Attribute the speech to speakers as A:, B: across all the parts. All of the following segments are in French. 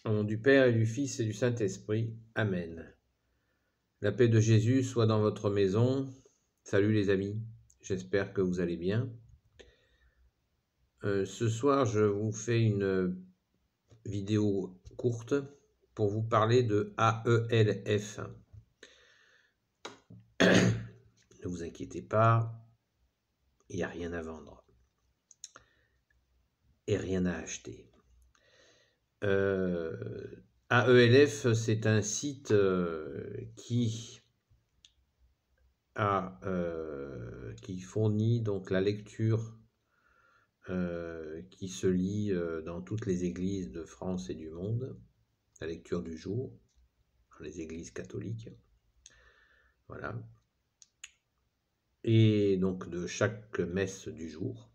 A: Au nom du Père et du Fils et du Saint-Esprit. Amen. La paix de Jésus soit dans votre maison. Salut les amis, j'espère que vous allez bien. Ce soir, je vous fais une vidéo courte pour vous parler de AELF. Ne vous inquiétez pas, il n'y a rien à vendre et rien à acheter. AELF, c'est un site qui fournit donc la lecture qui se lit dans toutes les églises de France et du monde, la lecture du jour, dans les églises catholiques, voilà, et donc de chaque messe du jour.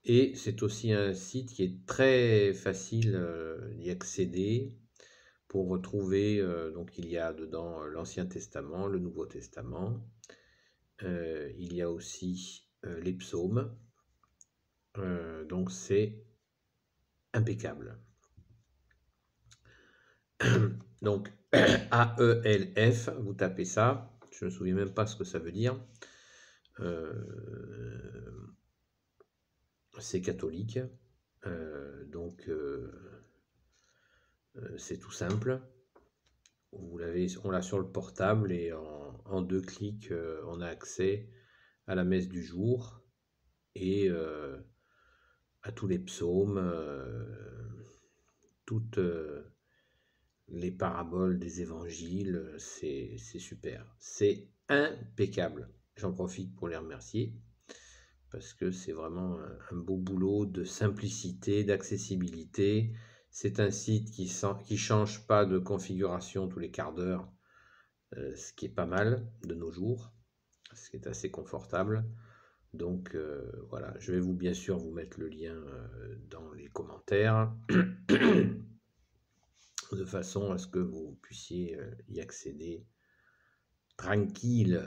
A: Et c'est aussi un site qui est très facile d'y accéder pour retrouver, donc il y a dedans l'Ancien Testament, le Nouveau Testament, il y a aussi les psaumes, donc c'est impeccable. Donc AELF, vous tapez ça, je ne me souviens même pas ce que ça veut dire. C'est catholique, donc c'est tout simple. On l'a sur le portable et en 2 clics, on a accès à la messe du jour et à tous les psaumes, toutes les paraboles des évangiles, c'est super. C'est impeccable. J'en profite pour les remercier parce que c'est vraiment un beau boulot de simplicité, d'accessibilité. C'est un site qui ne change pas de configuration tous les quarts d'heure, ce qui est pas mal de nos jours, ce qui est assez confortable. Donc voilà, je vais bien sûr vous mettre le lien dans les commentaires de façon à ce que vous puissiez y accéder tranquille.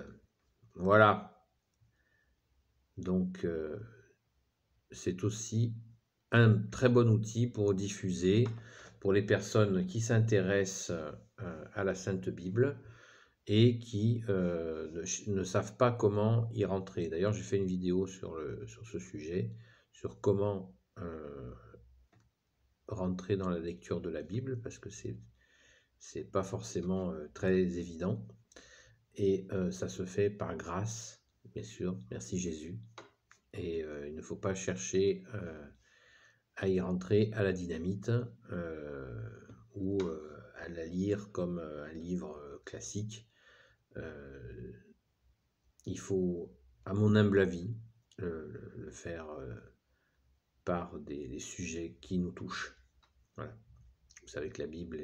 A: Voilà. Donc c'est aussi un très bon outil pour diffuser pour les personnes qui s'intéressent à la Sainte Bible et qui ne savent pas comment y rentrer. D'ailleurs, j'ai fait une vidéo sur ce sujet, sur comment rentrer dans la lecture de la Bible, parce que c'est pas forcément très évident. Et ça se fait par grâce, bien sûr, merci Jésus. Et il ne faut pas chercher à y rentrer à la dynamite ou à la lire comme un livre classique. Il faut, à mon humble avis, le faire par des sujets qui nous touchent. Voilà. Vous savez que la Bible,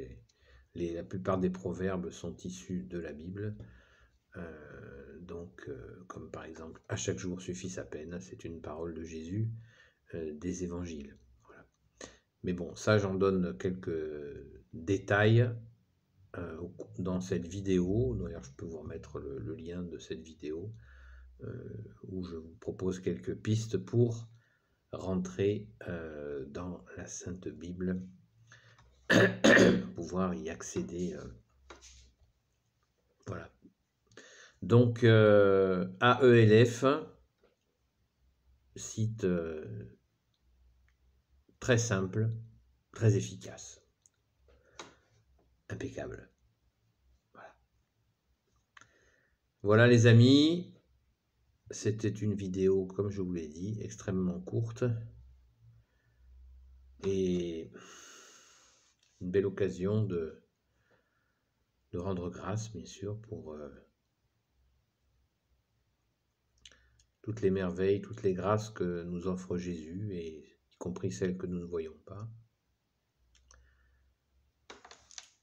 A: la plupart des proverbes sont issus de la Bible. Donc, comme par exemple, à chaque jour suffit sa peine, c'est une parole de Jésus, des évangiles. Voilà. Mais bon, ça, j'en donne quelques détails dans cette vidéo. D'ailleurs, je peux vous remettre le lien de cette vidéo où je vous propose quelques pistes pour rentrer dans la Sainte Bible, pouvoir y accéder. Voilà. Donc, AELF, site très simple, très efficace, impeccable. Voilà. Voilà les amis, c'était une vidéo, comme je vous l'ai dit, extrêmement courte et une belle occasion de rendre grâce, bien sûr, pour toutes les merveilles, toutes les grâces que nous offre Jésus, et y compris celles que nous ne voyons pas.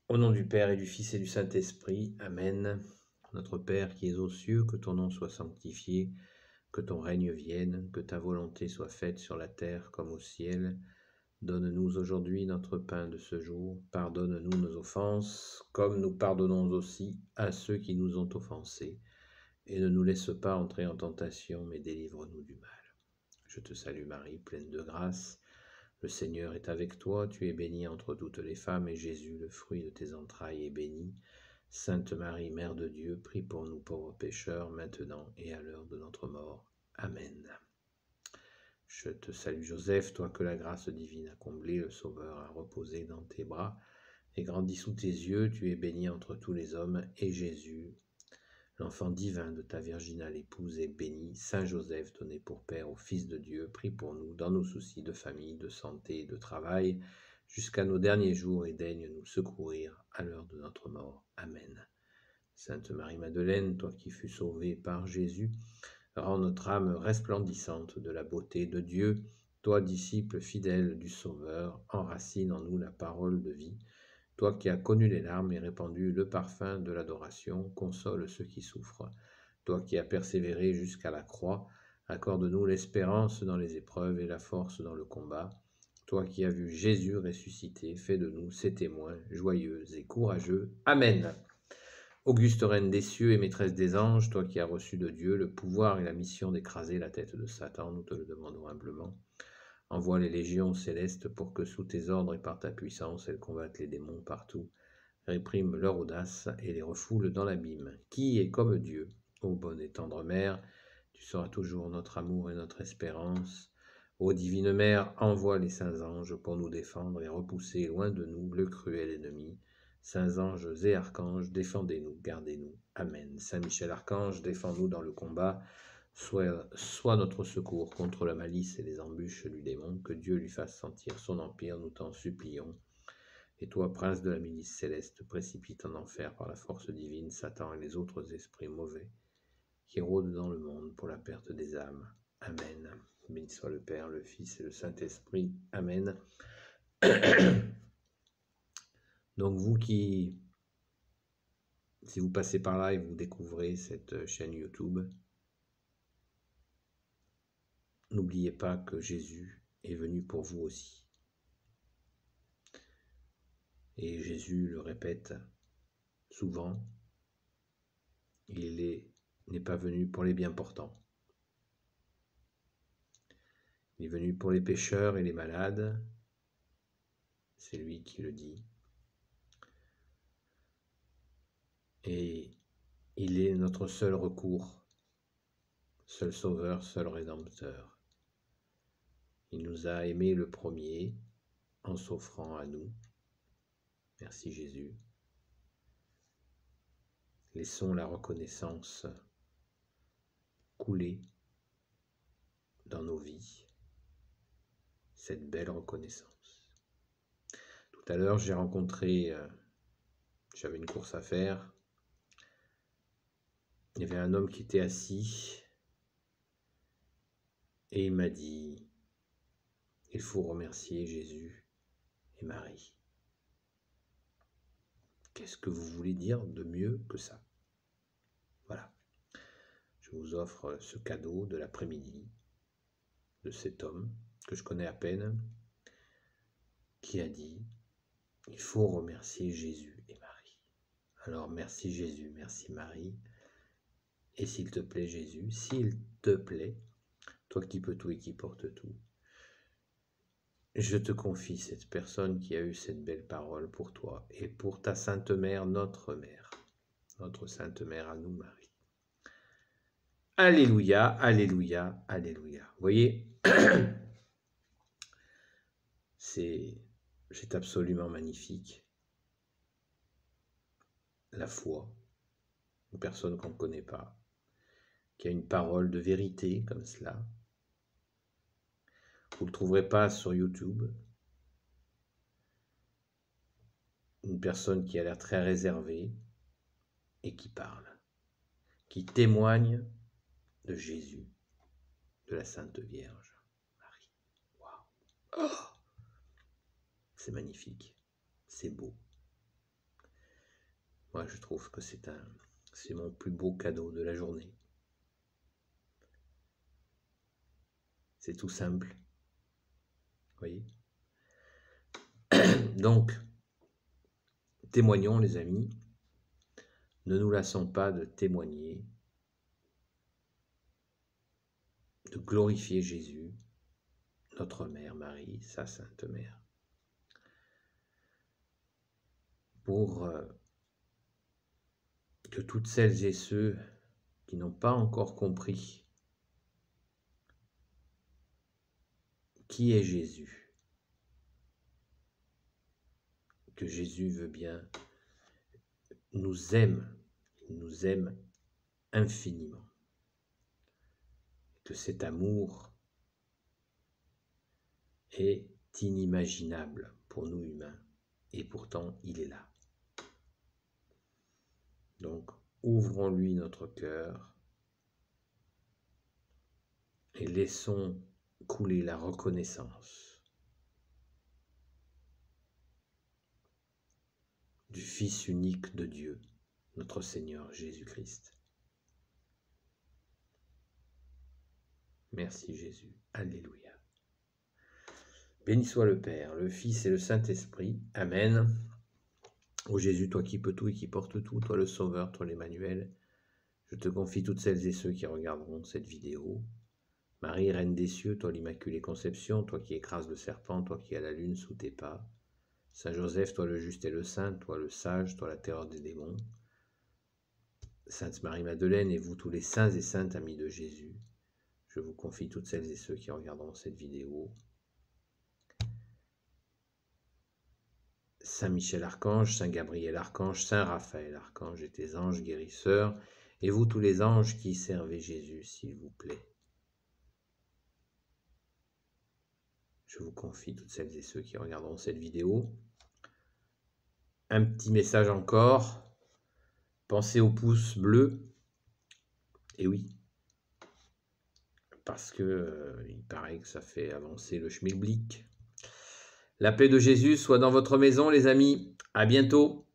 A: Au nom du Père et du Fils et du Saint-Esprit, Amen. Notre Père qui es aux cieux, que ton nom soit sanctifié, que ton règne vienne, que ta volonté soit faite sur la terre comme au ciel. Donne-nous aujourd'hui notre pain de ce jour. Pardonne-nous nos offenses, comme nous pardonnons aussi à ceux qui nous ont offensés. Et ne nous laisse pas entrer en tentation, mais délivre-nous du mal. Je te salue Marie, pleine de grâce. Le Seigneur est avec toi, tu es bénie entre toutes les femmes, et Jésus, le fruit de tes entrailles, est béni. Sainte Marie, Mère de Dieu, prie pour nous pauvres pécheurs, maintenant et à l'heure de notre mort. Amen. Je te salue Joseph, toi que la grâce divine a comblé, le Sauveur a reposé dans tes bras, et grandi sous tes yeux, tu es bénie entre tous les hommes, et Jésus, l'enfant divin de ta virginale épouse, est béni. Saint Joseph, donné pour Père au Fils de Dieu, prie pour nous dans nos soucis de famille, de santé et de travail, jusqu'à nos derniers jours, et daigne nous secourir à l'heure de notre mort. Amen. Sainte Marie-Madeleine, toi qui fus sauvée par Jésus, rends notre âme resplendissante de la beauté de Dieu. Toi, disciple fidèle du Sauveur, enracine en nous la parole de vie. Toi qui as connu les larmes et répandu le parfum de l'adoration, console ceux qui souffrent. Toi qui as persévéré jusqu'à la croix, accorde-nous l'espérance dans les épreuves et la force dans le combat. Toi qui as vu Jésus ressuscité, fais de nous ses témoins joyeux et courageux. Amen. Auguste reine des cieux et maîtresse des anges, toi qui as reçu de Dieu le pouvoir et la mission d'écraser la tête de Satan, nous te le demandons humblement. Envoie les légions célestes pour que sous tes ordres et par ta puissance, elles combattent les démons partout, répriment leur audace et les refoulent dans l'abîme. Qui est comme Dieu, ô bonne et tendre Mère, tu seras toujours notre amour et notre espérance. Ô divine Mère, envoie les saints anges pour nous défendre et repousser loin de nous le cruel ennemi. Saints anges et archanges, défendez-nous, gardez-nous. Amen. Saint Michel Archange, défends-nous dans le combat. Sois notre secours contre la malice et les embûches du démon. Que Dieu lui fasse sentir son empire, nous t'en supplions. Et toi, prince de la milice céleste, précipite en enfer par la force divine Satan et les autres esprits mauvais qui rôdent dans le monde pour la perte des âmes. Amen. Béni soit le Père, le Fils et le Saint-Esprit. Amen. Donc vous qui, si vous passez par là et vous découvrez cette chaîne YouTube, n'oubliez pas que Jésus est venu pour vous aussi. Et Jésus le répète souvent, il n'est pas venu pour les bien portants. Il est venu pour les pécheurs et les malades, c'est lui qui le dit. Et il est notre seul recours, seul sauveur, seul rédempteur. Il nous a aimés le premier en s'offrant à nous. Merci Jésus. Laissons la reconnaissance couler dans nos vies, cette belle reconnaissance. Tout à l'heure, j'ai rencontré, j'avais une course à faire. Il y avait un homme qui était assis et il m'a dit, il faut remercier Jésus et Marie. Qu'est-ce que vous voulez dire de mieux que ça? Voilà. Je vous offre ce cadeau de l'après-midi de cet homme que je connais à peine, qui a dit, il faut remercier Jésus et Marie. Alors merci Jésus, merci Marie. Et s'il te plaît Jésus, s'il te plaît, toi qui peux tout et qui porte tout, je te confie cette personne qui a eu cette belle parole pour toi et pour ta Sainte Mère, notre Sainte Mère à nous Marie. Alléluia, alléluia, alléluia. Vous voyez, c'est absolument magnifique. La foi, une personne qu'on ne connaît pas, qui a une parole de vérité comme cela. Vous ne le trouverez pas sur YouTube. Une personne qui a l'air très réservée et qui parle, qui témoigne de Jésus, de la Sainte Vierge Marie. Waouh! Oh, c'est magnifique, c'est beau. Moi, je trouve que c'est mon plus beau cadeau de la journée. C'est tout simple. Vous voyez? Donc, témoignons les amis, ne nous lassons pas de témoigner, de glorifier Jésus, notre Mère Marie, sa Sainte Mère, pour que toutes celles et ceux qui n'ont pas encore compris qui est Jésus, que Jésus veut bien, nous aime, il nous aime infiniment, que cet amour est inimaginable pour nous humains, et pourtant il est là. Donc ouvrons-lui notre cœur et laissons couler la reconnaissance du Fils unique de Dieu, notre Seigneur Jésus-Christ. Merci Jésus. Alléluia. Béni soit le Père, le Fils et le Saint-Esprit. Amen. Ô Jésus, toi qui peux tout et qui portes tout, toi le Sauveur, toi l'Emmanuel, je te confie toutes celles et ceux qui regarderont cette vidéo. Marie, Reine des cieux, toi l'Immaculée Conception, toi qui écrases le serpent, toi qui as la lune sous tes pas. Saint Joseph, toi le juste et le saint, toi le sage, toi la terreur des démons. Sainte Marie-Madeleine et vous tous les saints et saintes amis de Jésus, je vous confie toutes celles et ceux qui regarderont cette vidéo. Saint Michel Archange, Saint Gabriel Archange, Saint Raphaël Archange et tes anges guérisseurs, et vous tous les anges qui servez Jésus, s'il vous plaît. Je vous confie toutes celles et ceux qui regarderont cette vidéo. Un petit message encore, pensez au pouce bleu, et oui, parce que il paraît que ça fait avancer le schmilblick. La paix de Jésus soit dans votre maison, les amis. À bientôt.